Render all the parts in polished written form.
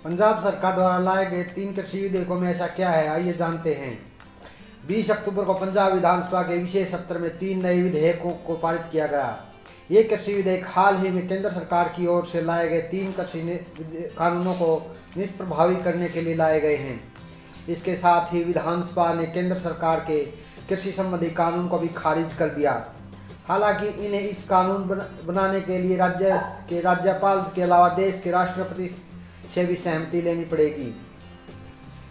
पंजाब सरकार द्वारा लाए गए 3 कृषि विधेयकों में ऐसा क्या है, आइए जानते हैं। 20 अक्टूबर को पंजाब विधानसभा के विशेष सत्र में 3 नए विधेयकों को पारित किया गया। ये कृषि विधेयक हाल ही में केंद्र सरकार की ओर से लाए गए 3 कृषि कानूनों को निष्प्रभावी करने के लिए लाए गए हैं। इसके साथ ही विधानसभा ने केंद्र सरकार के कृषि संबंधी कानून को भी खारिज कर दिया। हालांकि इन्हें इस कानून बनाने के लिए राज्य के राज्यपाल के अलावा देश के राष्ट्रपति से भी सहमति लेनी पड़ेगी।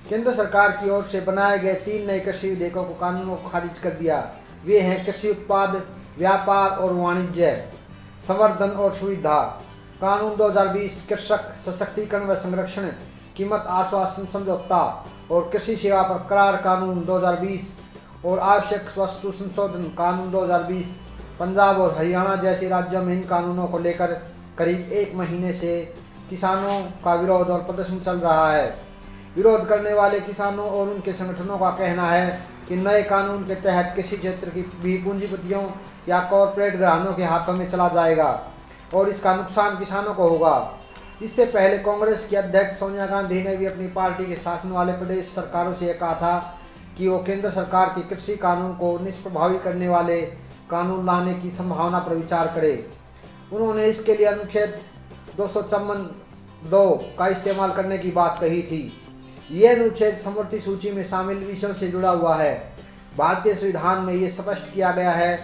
केंद्र सरकार की ओर से बनाए गए 3 नए कृषि विधेयकों को कानूनों को खारिज कर दिया। वे हैं कृषि उत्पाद, व्यापार और वाणिज्य, संवर्धन और सुविधा कानून 2020, कृषक सशक्तिकरण व संरक्षण, कीमत आश्वासन समझौता और कृषि सेवा पर करार कानून 2020 और आवश्यक वस्तु संशोधन कानून 2020। पंजाब और हरियाणा जैसे राज्यों में इन कानूनों को लेकर करीब 1 महीने से किसानों का विरोध और प्रदर्शन चल रहा है। विरोध करने वाले किसानों और उनके संगठनों का कहना है कि नए कानून के तहत कृषि क्षेत्र की भी पूंजीपतियों या कॉरपोरेट घरानों के हाथों में चला जाएगा और इसका नुकसान किसानों को होगा। इससे पहले कांग्रेस की अध्यक्ष सोनिया गांधी ने भी अपनी पार्टी के शासन वाले प्रदेश सरकारों से कहा था कि वो केंद्र सरकार के कृषि कानून को निष्प्रभावी करने वाले कानून लाने की संभावना पर विचार करे। उन्होंने इसके लिए अनुच्छेद 254(2) का इस्तेमाल करने की बात कही थी। यह अनुच्छेद समवर्ती सूची में शामिल विषयों से जुड़ा हुआ है। भारतीय संविधान में यह स्पष्ट किया गया है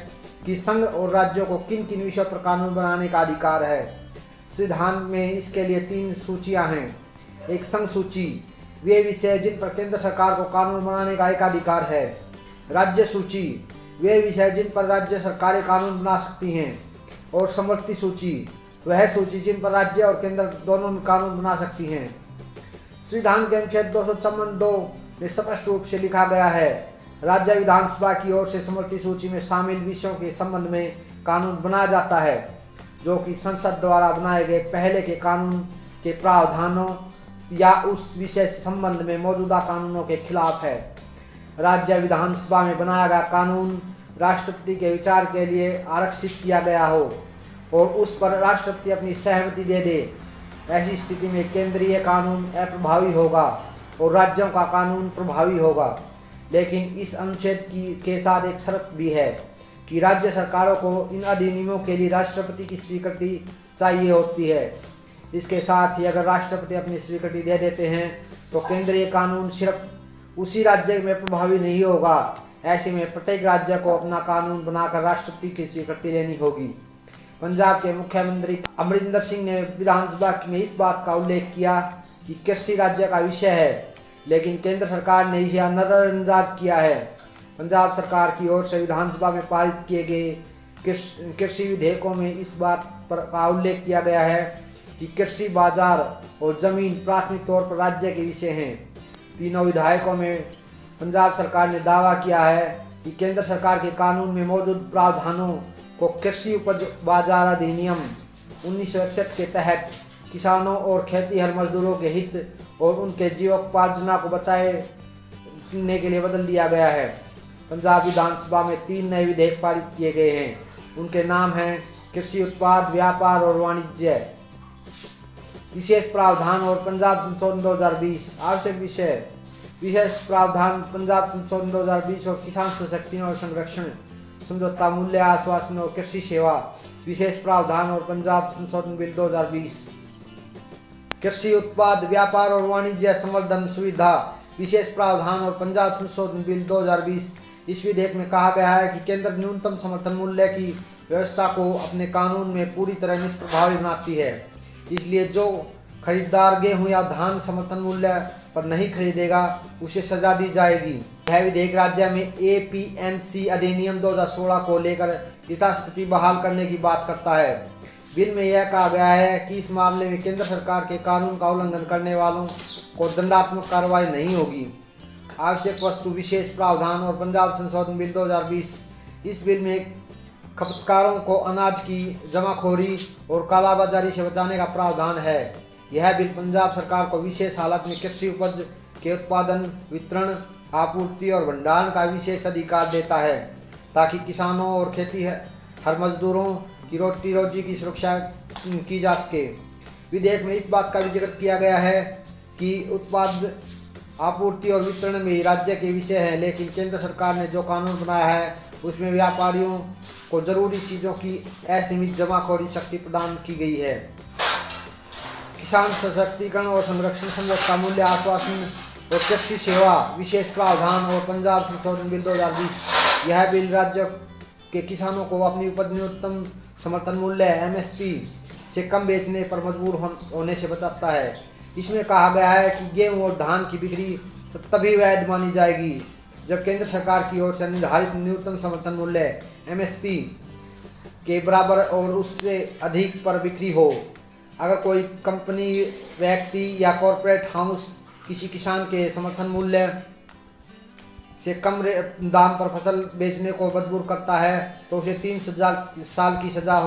कि संघ और राज्यों को किन किन विषयों पर कानून बनाने का अधिकार है। संविधान में इसके लिए 3 सूचियां हैं। एक संघ सूची, वे विषय जिन पर केंद्र सरकार को कानून बनाने का एकाधिकार है। राज्य सूची, वे विषय जिन पर राज्य सरकारें कानून बना सकती हैं। और समवर्ती सूची, वह सूची जिन पर राज्य और केंद्र दोनों कानून बना सकती हैं। संविधान के अनुच्छेद 254(2) में स्पष्ट रूप से लिखा गया है, राज्य विधानसभा की ओर से समवर्ती सूची में शामिल विषयों के संबंध में कानून बनाया जाता है जो कि संसद द्वारा बनाए गए पहले के कानून के प्रावधानों या उस विषय से संबंध में मौजूदा कानूनों के खिलाफ है। राज्य विधानसभा में बनाया गया कानून राष्ट्रपति के विचार के लिए आरक्षित किया गया हो और उस पर राष्ट्रपति अपनी सहमति दे दे। ऐसी स्थिति में केंद्रीय कानून अप्रभावी होगा और राज्यों का कानून प्रभावी होगा। लेकिन इस अनुच्छेद के साथ एक शर्त भी है कि राज्य सरकारों को इन अधिनियमों के लिए राष्ट्रपति की स्वीकृति चाहिए होती है। इसके साथ ही अगर राष्ट्रपति अपनी स्वीकृति दे देते हैं तो केंद्रीय कानून सिर्फ उसी राज्य में प्रभावी नहीं होगा। ऐसे में प्रत्येक राज्य को अपना कानून बनाकर राष्ट्रपति की स्वीकृति लेनी होगी। पंजाब के मुख्यमंत्री अमरिंदर सिंह ने विधानसभा में इस बात का उल्लेख किया कि कृषि राज्य का विषय है, लेकिन केंद्र सरकार ने इसे नजरअंदाज किया है। पंजाब सरकार की ओर से विधानसभा में पारित किए गए कृषि विधेयकों में इस बात पर का उल्लेख किया गया है कि कृषि बाजार और जमीन प्राथमिक तौर पर राज्य के विषय हैं। तीनों विधेयकों में पंजाब सरकार ने दावा किया है कि केंद्र सरकार के कानून में मौजूद प्रावधानों को कृषि उपज बाजार अधिनियम 1961 के तहत किसानों और खेतीहर मजदूरों के हित और उनके जीवकोपार्जना को बचाने के लिए बदल दिया गया है। पंजाब विधानसभा में 3 नए विधेयक पारित किए गए हैं। उनके नाम हैं कृषि उत्पाद, व्यापार और वाणिज्य, विशेष प्रावधान और पंजाब संशोधन 2020। आवश्यक विषय, विशेष प्रावधान पंजाब संशोधन 2020 और किसान सशक्तिकरण और संरक्षण समझौता, मूल्य आश्वासन और कृषि सेवा, विशेष प्रावधान और पंजाब संशोधन बिल 2020। कृषि उत्पाद, व्यापार और वाणिज्य, संवर्धन, सुविधा, विशेष प्रावधान और पंजाब संशोधन बिल 2020। इस विधेयक में कहा गया है कि केंद्र न्यूनतम समर्थन मूल्य की व्यवस्था को अपने कानून में पूरी तरह निष्प्रभावी बनाती है। इसलिए जो खरीदार गेहूं या धान समर्थन मूल्य पर नहीं खरीदेगा उसे सजा दी जाएगी। यह विधेयक राज्य में एपीएमसी अधिनियम 2016 को लेकर यथास्थिति बहाल करने की बात करता है। बिल में यह कहा गया है कि इस मामले में केंद्र सरकार के कानून का उल्लंघन करने वालों को दंडात्मक कार्रवाई नहीं होगी। आवश्यक वस्तु, विशेष प्रावधान और पंजाब संशोधन बिल 2020। इस बिल में खपतकारों को अनाज की जमाखोरी और कालाबाजारी से बचाने का प्रावधान है। यह बिल पंजाब सरकार को विशेष हालत में कृषि उपज के उत्पादन, वितरण, आपूर्ति और भंडारण का विशेष अधिकार देता है ताकि किसानों और खेती हर मजदूरों की रोजी की सुरक्षा की जा सके। विधेयक में इस बात का भी जिक्र किया गया है कि उत्पाद आपूर्ति और वितरण में राज्य के विषय है, लेकिन केंद्र सरकार ने जो कानून बनाया है उसमें व्यापारियों को जरूरी चीज़ों की असीमित जमाखोरी शक्ति प्रदान की गई है। किसान सशक्तिकरण और संरक्षण समझौता, मूल्य आश्वासन और कृषि सेवा विशेष प्रावधान और पंजाब संशोधन बिल 2020। यह बिल राज्य के किसानों को अपनी उपज न्यूनतम समर्थन मूल्य MSP से कम बेचने पर मजबूर होने से बचाता है। इसमें कहा गया है कि गेहूं और धान की बिक्री तभी वैध मानी जाएगी जब केंद्र सरकार की ओर से निर्धारित न्यूनतम समर्थन मूल्य MSP के बराबर और उससे अधिक पर बिक्री हो। अगर कोई कंपनी, व्यक्ति या कॉरपोरेट हाउस किसी किसान के समर्थन मूल्य से कम दाम पर फसल बेचने को मजबूर करता है तो उसे 3 साल की सजा